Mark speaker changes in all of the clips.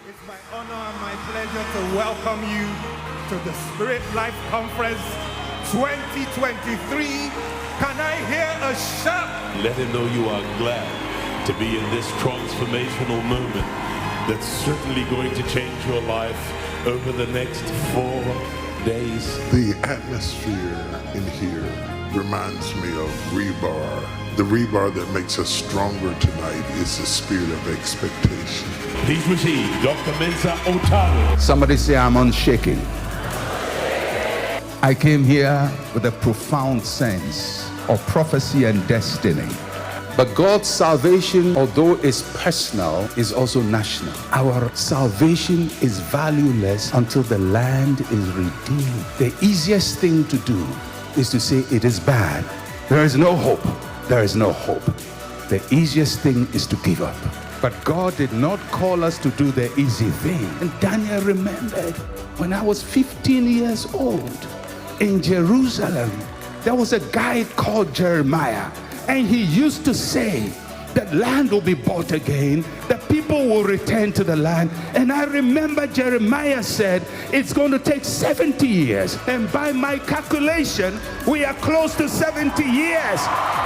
Speaker 1: It's my honor and my pleasure to welcome you to the Spirit Life Conference 2023. Can I hear a shout?
Speaker 2: Let him know you are glad to be in this transformational moment that's certainly going to change your life over the next 4 days.
Speaker 3: The atmosphere in here reminds me of rebar. The rebar that makes us stronger tonight is the spirit of expectation.
Speaker 2: Please receive Dr. Mensa Otaru.
Speaker 4: Somebody say, I'm unshaken. I came here with a profound sense of prophecy and destiny. But God's salvation, although it's personal, is also national. Our salvation is valueless until the land is redeemed. The easiest thing to do is to say it is bad. There is no hope. There is no hope. The easiest thing is to give up. But God did not call us to do the easy thing. And Daniel remembered when I was 15 years old in Jerusalem, there was a guy called Jeremiah. And he used to say, the land will be bought again. The people will return to the land. And I remember Jeremiah said, it's going to take 70 years. And by my calculation, we are close to 70 years.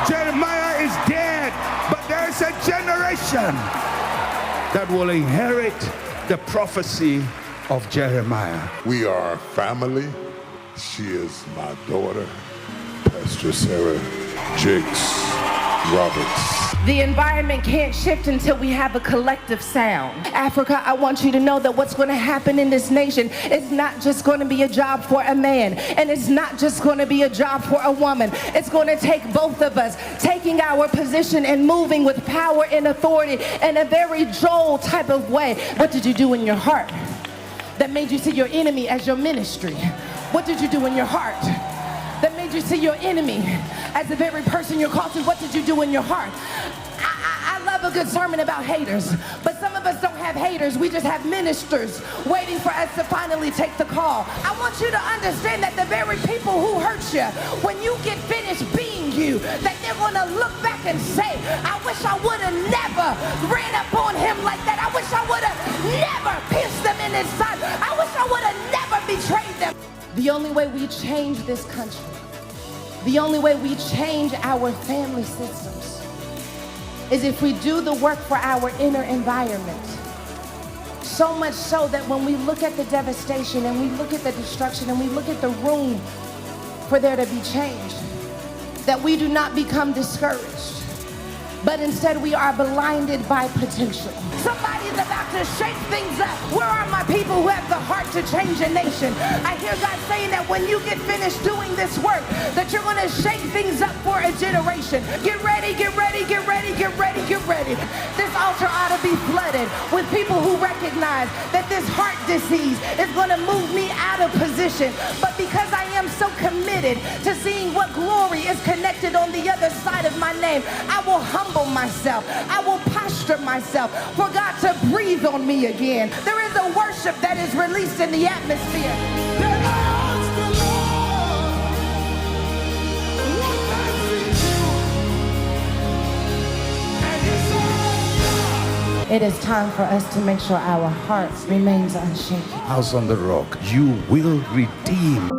Speaker 4: Jeremiah is dead, but there is a generation that will inherit the prophecy of Jeremiah.
Speaker 3: We are family. She is my daughter, Pastor Sarah Jakes Roberts.
Speaker 5: The environment can't shift until we have a collective sound. Africa, I want you to know that what's going to happen in this nation is not just going to be a job for a man, and it's not just going to be a job for a woman. It's going to take both of us taking our position and moving with power and authority in a very Joel type of way. What did you do in your heart that made you see your enemy as your ministry? What did you do in your heart that made you see your enemy as the very person you're called to? What did you do in your heart? I love a good sermon about haters, but some of us don't have haters. We just have ministers waiting for us to finally take the call. I want you to understand that the very people who hurt you, when you get finished being you, that they're going to look back and say, I wish I would have never ran up on him like that. I wish I would have never pierced them in his side. I wish I would have never betrayed them. The only way we change this country, the only way we change our family systems, is if we do the work for our inner environment. So much so that when we look at the devastation and we look at the destruction and we look at the room for there to be change, that we do not become discouraged, but instead we are blinded by potential. Somebody's about to shake things up. Where are my people who have the heart to change a nation? I hear God saying that when you get finished doing this work, that you're going to shake things up for a generation. Get ready, get ready, get ready, get ready, get ready. This altar ought to be flooded with people who recognize that this heart disease is going to move me out of position. But because I am so committed to seeing what glory is connected on the other side of my name, I will humble myself. I will posture myself for God to breathe on me again. There is a worship that is released in the atmosphere. It is time for us to make sure our hearts remains unshaken.
Speaker 4: House on the rock, you will redeem.